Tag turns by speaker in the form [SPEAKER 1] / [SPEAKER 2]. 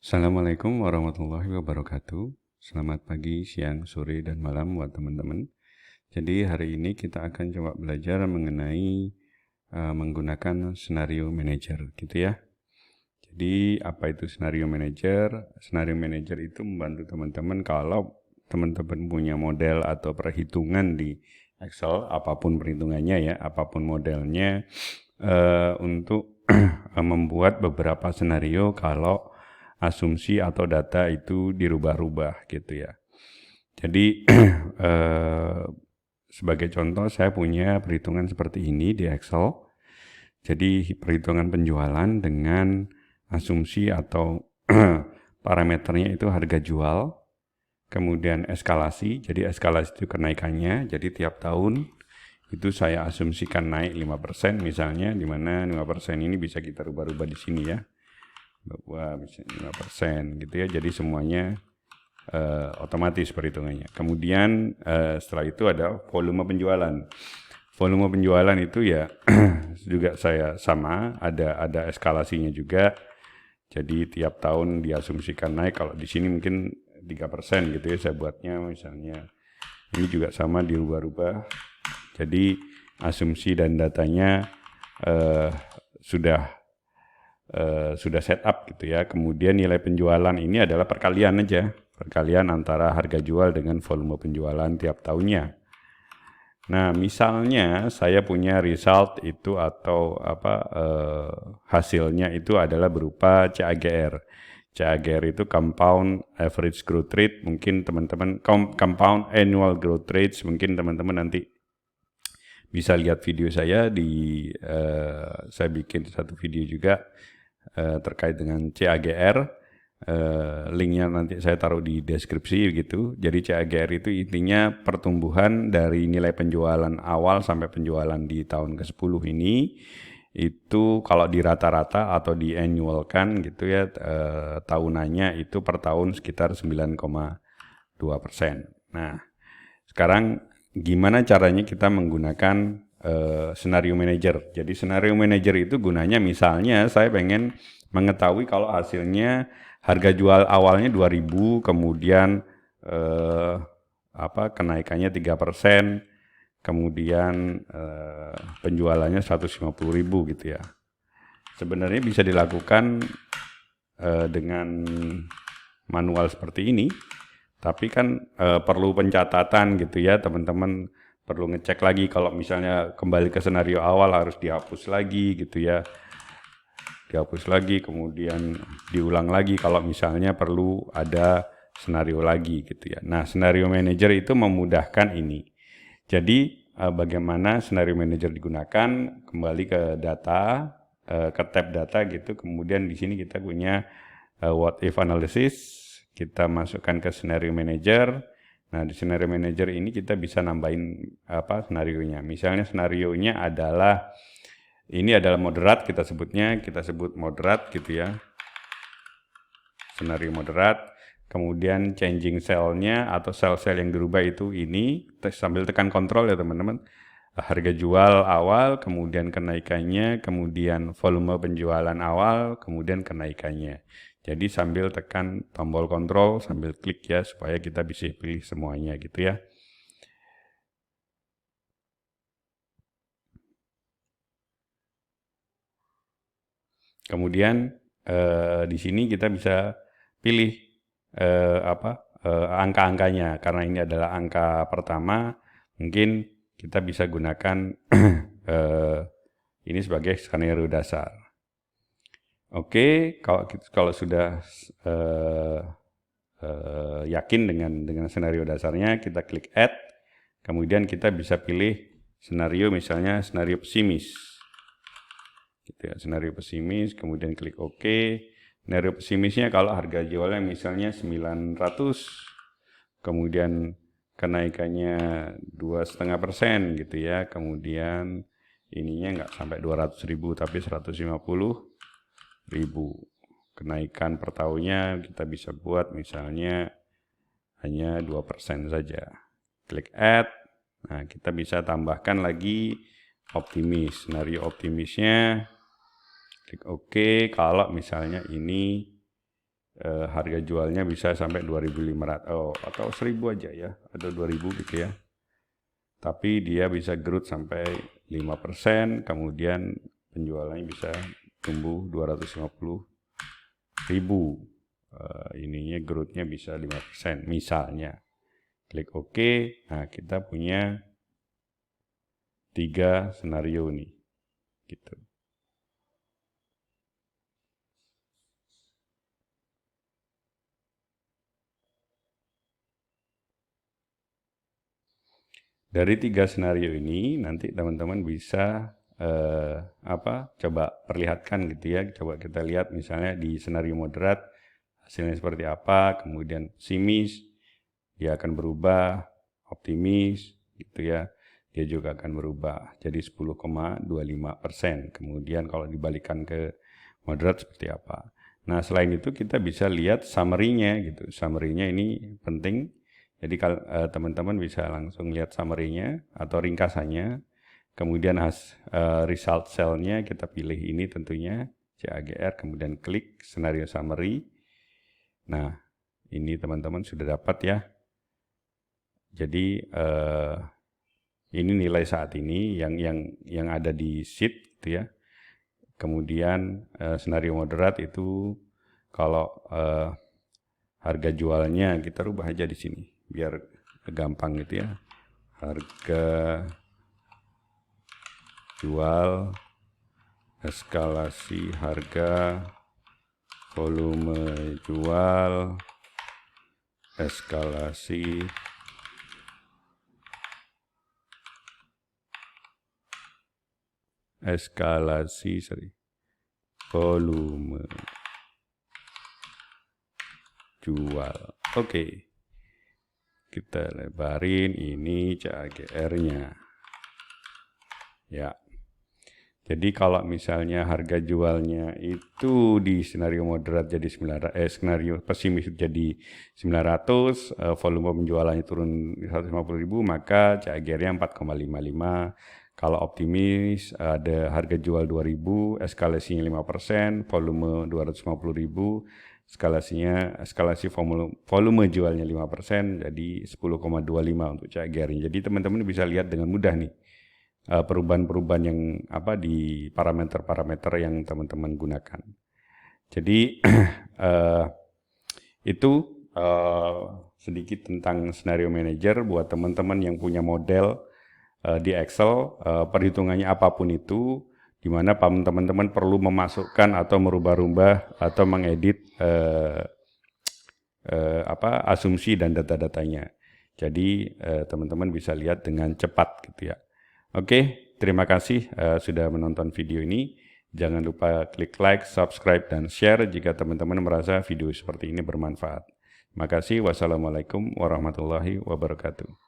[SPEAKER 1] Assalamualaikum warahmatullahi wabarakatuh. Selamat pagi, siang, sore, dan malam buat teman-teman. Jadi hari ini kita akan coba belajar mengenai menggunakan scenario manager gitu ya. Jadi apa itu scenario manager? Scenario manager itu membantu teman-teman kalau teman-teman punya model atau perhitungan di Excel, apapun perhitungannya ya, apapun modelnya, untuk membuat beberapa scenario kalau asumsi atau data itu dirubah-rubah gitu ya. Jadi sebagai contoh saya punya perhitungan seperti ini di Excel. Jadi perhitungan penjualan dengan asumsi atau parameternya itu harga jual, kemudian eskalasi. Jadi eskalasi itu kenaikannya. Jadi tiap tahun itu saya asumsikan naik 5% misalnya, di mana 5% ini bisa kita rubah-rubah di sini ya. Bahwa bisa 5% gitu ya. Jadi semuanya otomatis perhitungannya. Kemudian setelah itu ada volume penjualan. Volume penjualan itu ya juga saya sama, ada eskalasinya juga. Jadi tiap tahun diasumsikan naik. Kalau di sini mungkin 3% gitu ya saya buatnya misalnya. Ini juga sama dirubah-rubah. Jadi asumsi dan datanya sudah set up gitu ya. Kemudian nilai penjualan ini adalah perkalian aja. Perkalian antara harga jual dengan volume penjualan tiap tahunnya. Nah, misalnya saya punya result itu atau hasilnya itu adalah berupa CAGR. CAGR itu Compound Average Growth Rate. Mungkin teman-teman Compound Annual Growth Rates, mungkin teman-teman nanti bisa lihat video saya di saya bikin satu video juga terkait dengan CAGR. Linknya nanti saya taruh di deskripsi gitu. Jadi CAGR itu intinya pertumbuhan dari nilai penjualan awal sampai penjualan di tahun ke-10 ini. Itu kalau di rata-rata atau di annualkan gitu ya, tahunannya itu per tahun sekitar 9,2%. Nah, sekarang gimana caranya kita menggunakan scenario manager. Jadi scenario manager itu gunanya misalnya saya pengen mengetahui kalau hasilnya harga jual awalnya 2.000, kemudian kenaikannya 3%, kemudian penjualannya 150.000 gitu ya. Sebenarnya bisa dilakukan dengan manual seperti ini, tapi kan perlu pencatatan gitu ya, teman-teman perlu ngecek lagi kalau misalnya kembali ke skenario awal harus dihapus lagi gitu ya. Dihapus lagi, kemudian diulang lagi kalau misalnya perlu ada skenario lagi gitu ya. Nah, scenario manager itu memudahkan ini. Jadi bagaimana scenario manager digunakan, kembali ke data, ke tab data gitu, kemudian di sini kita punya what if analysis, kita masukkan ke scenario manager. Nah, di scenario manager ini kita bisa nambahin skenarionya. Misalnya skenarionya adalah ini adalah moderat, kita sebut moderat gitu ya. Skenario moderat. Kemudian changing cell-nya atau sel-sel yang dirubah itu ini, sambil tekan kontrol ya teman-teman. Harga jual awal, kemudian kenaikannya, kemudian volume penjualan awal, kemudian kenaikannya. Jadi sambil tekan tombol kontrol, sambil klik ya, supaya kita bisa pilih semuanya gitu ya. Kemudian di sini kita bisa pilih angka-angkanya. Karena ini adalah angka pertama, mungkin kita bisa gunakan ini sebagai skenario dasar. Oke, kalau sudah yakin dengan skenario dasarnya, kita klik add. Kemudian kita bisa pilih skenario, misalnya skenario pesimis. Gitu ya, skenario pesimis, kemudian klik OK. Skenario pesimisnya kalau harga jualnya misalnya 900, kemudian kenaikannya 2,5% gitu ya, kemudian ininya nggak sampai 200.000 tapi 150.000. Kenaikan per tahunnya kita bisa buat misalnya hanya 2% saja. Klik add. Nah, kita bisa tambahkan lagi optimis. Skenario optimisnya klik OK kalau misalnya ini harga jualnya bisa sampai 2.500 atau 1.000 aja ya, atau 2.000 gitu ya. Tapi dia bisa growth sampai 5%, kemudian penjualannya bisa tumbuh 250.000. Ininya growth-nya bisa 5% misalnya. Klik OK. Nah, kita punya 3 senario nih. Gitu. Dari 3 senario ini nanti teman-teman bisa coba perlihatkan gitu ya. Coba kita lihat misalnya di senario moderat hasilnya seperti apa, kemudian pesimis dia akan berubah, optimis gitu ya. Dia juga akan berubah jadi 10,25%. Kemudian kalau dibalikan ke moderat seperti apa. Nah, selain itu kita bisa lihat summary-nya gitu. Summary-nya ini penting. Jadi kalau teman-teman bisa langsung lihat summary-nya atau ringkasannya. Kemudian result cell-nya kita pilih ini tentunya CAGR, kemudian klik scenario summary. Nah, ini teman-teman sudah dapat ya. Jadi ini nilai saat ini yang ada di sheet gitu ya. Kemudian senario moderat itu kalau harga jualnya kita rubah aja di sini biar gampang gitu ya. Harga jual, eskalasi harga, volume jual, eskalasi volume jual. Oke. Kita lebarin ini CAGR-nya. Ya. Jadi kalau misalnya harga jualnya itu di skenario moderat jadi skenario pesimis jadi 900, volume penjualannya turun 150.000, maka CAGR-nya 4,55. Kalau optimis ada harga jual 2.000, eskalasinya 5%, volume 250.000, eskalasi volume jualnya 5%, jadi 10,25 untuk CAGR-nya. Jadi teman-teman bisa lihat dengan mudah nih perubahan-perubahan yang di parameter-parameter yang teman-teman gunakan. Jadi itu sedikit tentang scenario manager buat teman-teman yang punya model di Excel, perhitungannya apapun itu, di mana teman-teman perlu memasukkan atau merubah-rubah atau mengedit asumsi dan data-datanya. Jadi teman-teman bisa lihat dengan cepat gitu ya. Oke, terima kasih sudah menonton video ini. Jangan lupa klik like, subscribe, dan share jika teman-teman merasa video seperti ini bermanfaat. Terima kasih. Wassalamualaikum warahmatullahi wabarakatuh.